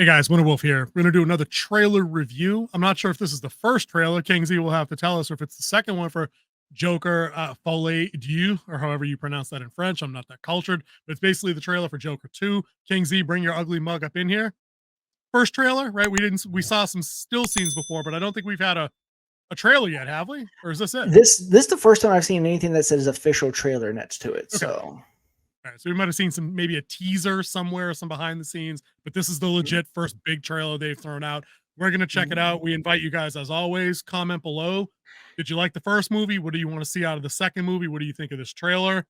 Hey guys, Winter Wolf here. We're going to do another trailer review. I'm not sure if this is the first trailer. King Z will have to tell us, or if it's the second one for Joker Folie, Deux, or however you pronounce that in French. I'm not that cultured, but it's basically the trailer for Joker 2. King Z, bring your ugly mug up in here. First trailer, right? We saw some still scenes before, but I don't think we've had a trailer yet, have we? Or is this it? This is the first time I've seen anything that says official trailer next to it. Okay. So all right, so we might have seen maybe a teaser somewhere, some behind the scenes, but this is the legit first big trailer they've thrown out. We're going to check it out. We invite you guys, as always, comment below. Did you like the first movie? What do you want to see out of the second movie? What do you think of this trailer?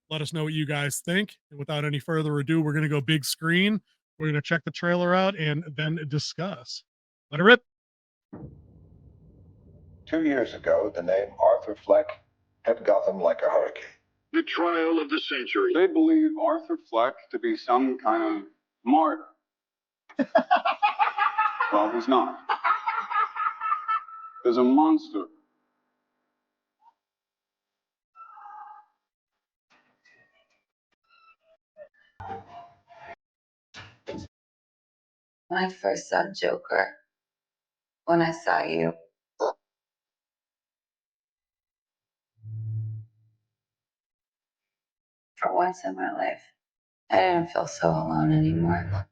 Let us know what you guys think. And without any further ado, we're going to go big screen. We're going to check the trailer out and then discuss. Let it rip. 2 years ago, the name Arthur Fleck hit Gotham like a hurricane. The trial of the century. They believe Arthur Fleck to be some kind of martyr. Well, he's not. There's a monster. When I first saw Joker, when I saw you, for once in my life, I didn't feel so alone anymore.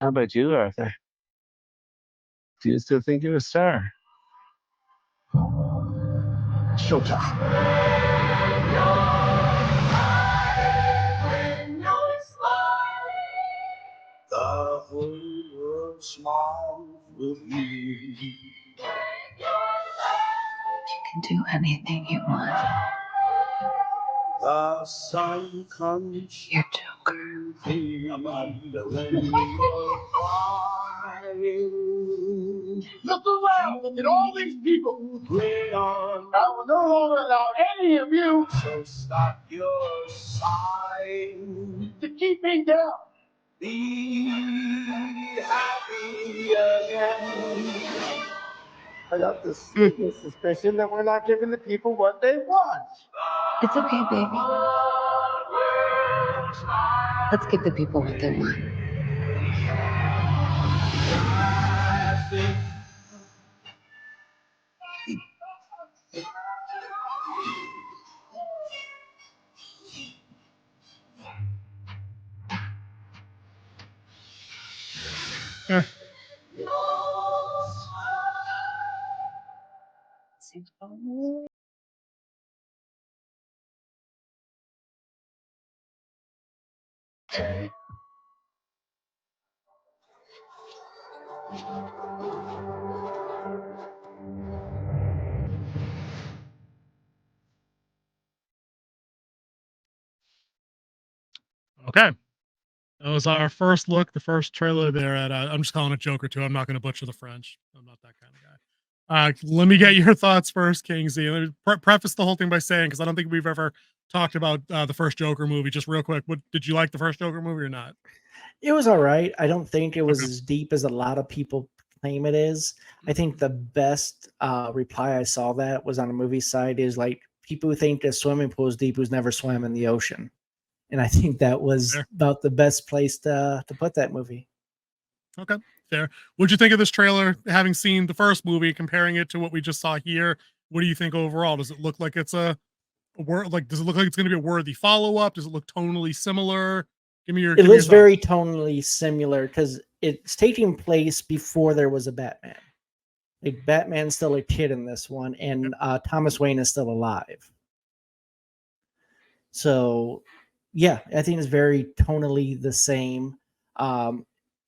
How about you, Arthur? Do you still think you're a star? Showtime. The whole world smiles with me. You can do anything you want. The sun comes. You're Joker. Look around! Look at all these people! I will no longer allow any of you So stop your sighing. to keep me down. Be happy again. I got this suspicion that we're not giving the people what they want. It's okay, baby. Let's give the people what they want. Okay. That was our first look, the first trailer there at, I'm just calling it Joker 2. I'm not going to butcher the French. I'm not that kind of guy. Let me get your thoughts first, King Z. Let me preface the whole thing by saying, because I don't think we've ever talked about the first Joker movie. Just real quick, did you like the first Joker movie or not? it was all right. I don't think it was as deep as a lot of people claim it is. I think the best reply I saw that was on a movie site is like people who think a swimming pool is deep who's never swam in the ocean. And I think that was about the best place to put that movie. Okay, fair. What'd you think of this trailer, having seen the first movie, comparing it to what we just saw here? What do you think overall? Does it look like it's does it look like it's going to be a worthy follow-up? Does it look tonally similar? It looks very tonally similar because it's taking place before there was a Batman. Like Batman's still a kid in this one, and Thomas Wayne is still alive. So yeah, I think it's very tonally the same.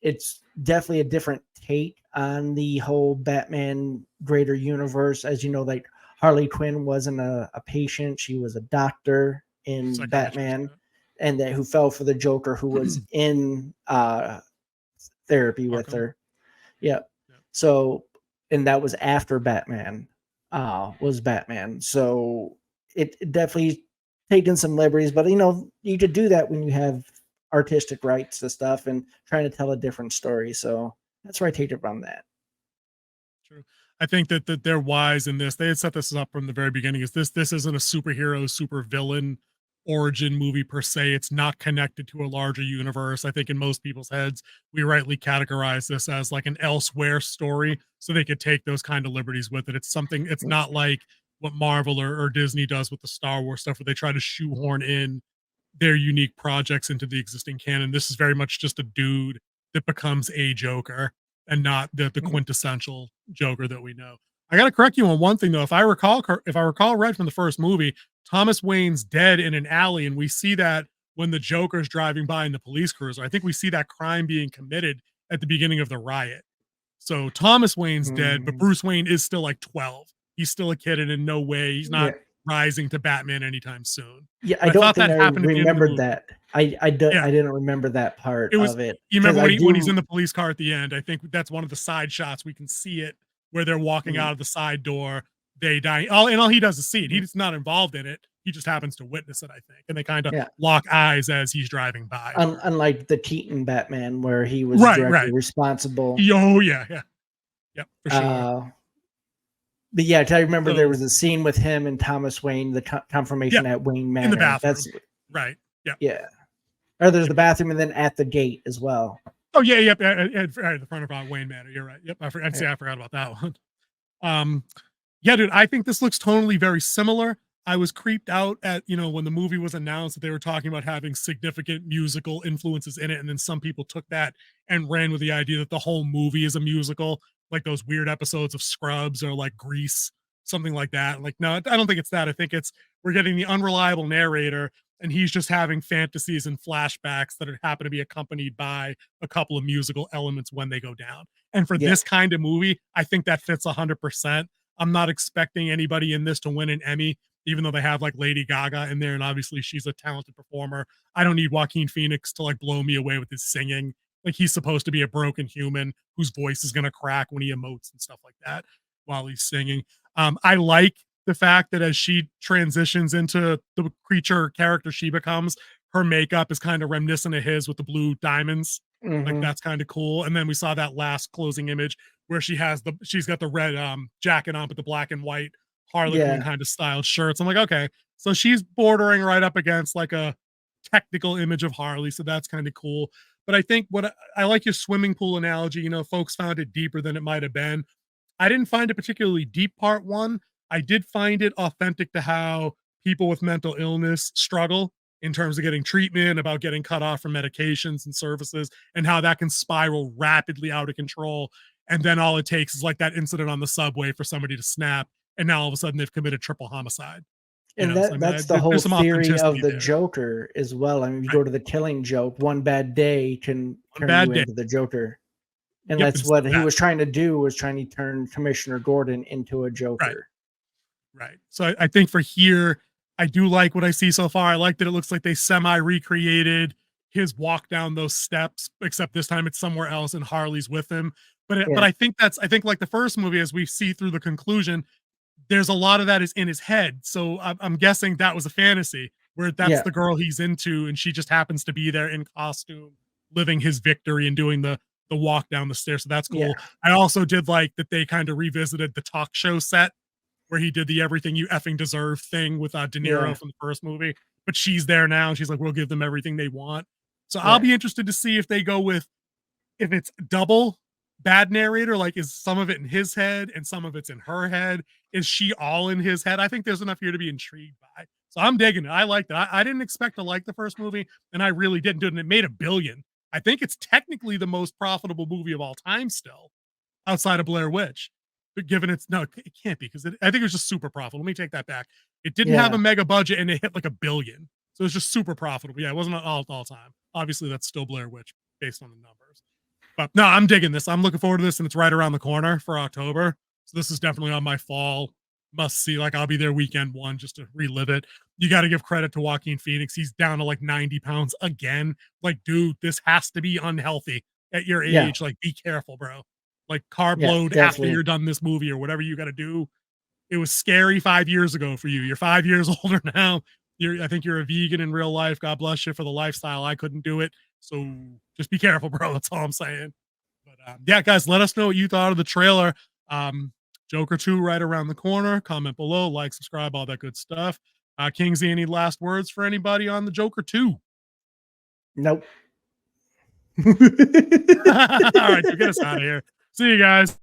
It's definitely a different take on the whole Batman greater universe. As you know, like Harley Quinn wasn't a patient; she was a doctor in Batman, and that who fell for the Joker, who was in therapy with her. Yeah. So and that was after Batman was Batman. So it definitely taken some liberties, but you could do that when you have artistic rights to stuff and trying to tell a different story. So that's where I take it from that. True. I think that they're wise in this. They had set this up from the very beginning. Is this isn't a superhero, super villain origin movie per se. It's not connected to a larger universe. I think in most people's heads, we rightly categorize this as like an elsewhere story, so they could take those kind of liberties with it. It's something. It's not like what Marvel or Disney does with the Star Wars stuff, where they try to shoehorn in their unique projects into the existing canon. This is very much just a dude that becomes a Joker and not the quintessential Joker that we know. I got to correct you on one thing though. If I recall right from the first movie, Thomas Wayne's dead in an alley, and we see that when the Joker's driving by in the police cruiser. I think we see that crime being committed at the beginning of the riot. So Thomas Wayne's dead, but Mhm. Bruce Wayne is still like 12. He's still a kid, and in no way he's Yeah. not rising to Batman anytime soon. Yeah, I But I don't thought think that I happened at the end of the remembered movie. that. I Yeah, didn't remember that part it was. of it You because remember I when he's do. in the police car at the end? I think that's one of the side shots. We can see it where they're walking Mhm, out of the side door. They die. All he does is see it. mhm. He's not involved in it. He just happens to witness it. I think, and they kind of Yeah, lock eyes as he's driving by her. unlike the Keaton Batman where he was Right, directly right. responsible. Oh yeah, yeah, yep, for sure. Uh, but yeah, I remember there So was a scene with him and Thomas Wayne, the yeah, confirmation at Wayne in the Manor. bathroom. Right. Yeah. Yeah. Or there's Yep. the bathroom and then at the gate as well. Oh yeah, yep. At the front of Wayne Manor. You're right. Yep. Yeah. I forgot about that one. Um, yeah, dude, I think this looks tonally very similar. I was creeped out at, when the movie was announced that they were talking about having significant musical influences in it. And then some people took that and ran with the idea that the whole movie is a musical, like those weird episodes of Scrubs or like Grease, something like that. Like, no, I don't think it's that. I think we're getting the unreliable narrator and he's just having fantasies and flashbacks that happen to be accompanied by a couple of musical elements when they go down. And for Yeah. this kind of movie, I think that fits 100%. I'm not expecting anybody in this to win an Emmy, even though they have like Lady Gaga in there, and obviously she's a talented performer. I don't need Joaquin Phoenix to like blow me away with his singing. Like he's supposed to be a broken human whose voice is gonna crack when he emotes and stuff like that while he's singing. I like the fact that as she transitions into the creature character she becomes, her makeup is kind of reminiscent of his with the blue diamonds. Like Hmm. that's kind of cool. And then we saw that last closing image where she's got the red jacket on, but the black and white Harlequin Yeah. kind of styled shirts. I'm like, okay, so she's bordering right up against like a technical image of Harley, so that's kind of cool. But I think I like your swimming pool analogy. Folks found it deeper than it might have been. I didn't find it particularly deep, part one. I did find it authentic to how people with mental illness struggle in terms of getting treatment, about getting cut off from medications and services, and how that can spiral rapidly out of control. And then all it takes is like that incident on the subway for somebody to snap, and now all of a sudden they've committed triple homicide. And So I mean, that's the whole there's some theory of authenticity the there. Joker as well. I mean, if you Right. go to the Killing Joke, one bad day can One turn you bad day. into the Joker. And Yep. that's And so what he that, was trying to do, was trying to turn Commissioner Gordon into a right. Joker. Right. So I think for here, I do like what I see so far. I like that it looks like they semi recreated his walk down those steps, except this time it's somewhere else and Harley's with him. But Yeah. I think like the first movie, as we see through the conclusion, there's a lot of that is in his head. So I'm guessing that was a fantasy where that's Yeah. the girl he's into, and she just happens to be there in costume, living his victory and doing the walk down the stairs. So that's Yeah. cool. I also did like that they kind of revisited the talk show set where he did the everything you effing deserve thing with De Yeah. Niro from the first movie. But she's there now, and she's like, we'll give them everything they want. So I'll Yeah. be interested to see if they go with if it's double bad narrator, like is some of it in his head and some of it's in her head. Is she all in his head? I think there's enough here to be intrigued by. So I'm digging it. I like that. I didn't expect to like the first movie, and I really didn't do it. And it made $1 billion. I think it's technically the most profitable movie of all time still, outside of Blair Witch. But given it's no, it can't be because I think it was just super profitable. Let me take that back. It didn't have Yeah. a mega budget and it hit like $1 billion. So it's just super profitable. Yeah, it wasn't all time. Obviously, that's still Blair Witch based on the numbers. But no, I'm digging this. I'm looking forward to this, and it's right around the corner for October. So this is definitely on my fall must see. Like I'll be there weekend one just to relive it. You got to give credit to Joaquin Phoenix. He's down to like 90 pounds again. Like, dude, this has to be unhealthy at your Yeah. age. Like, be careful, bro. like carb Yeah, load after definitely. you're done this movie or whatever you got to do. It was scary 5 years ago for you. You're 5 years older now. I think you're a vegan in real life. God bless you for the lifestyle. I couldn't do it. So just be careful, bro. That's all I'm saying. But yeah, guys, let us know what you thought of the trailer. Joker 2 right around the corner. Comment below, like, subscribe, all that good stuff. Kingsley, any last words for anybody on the Joker 2? Nope. All right, get us out of here. See you guys.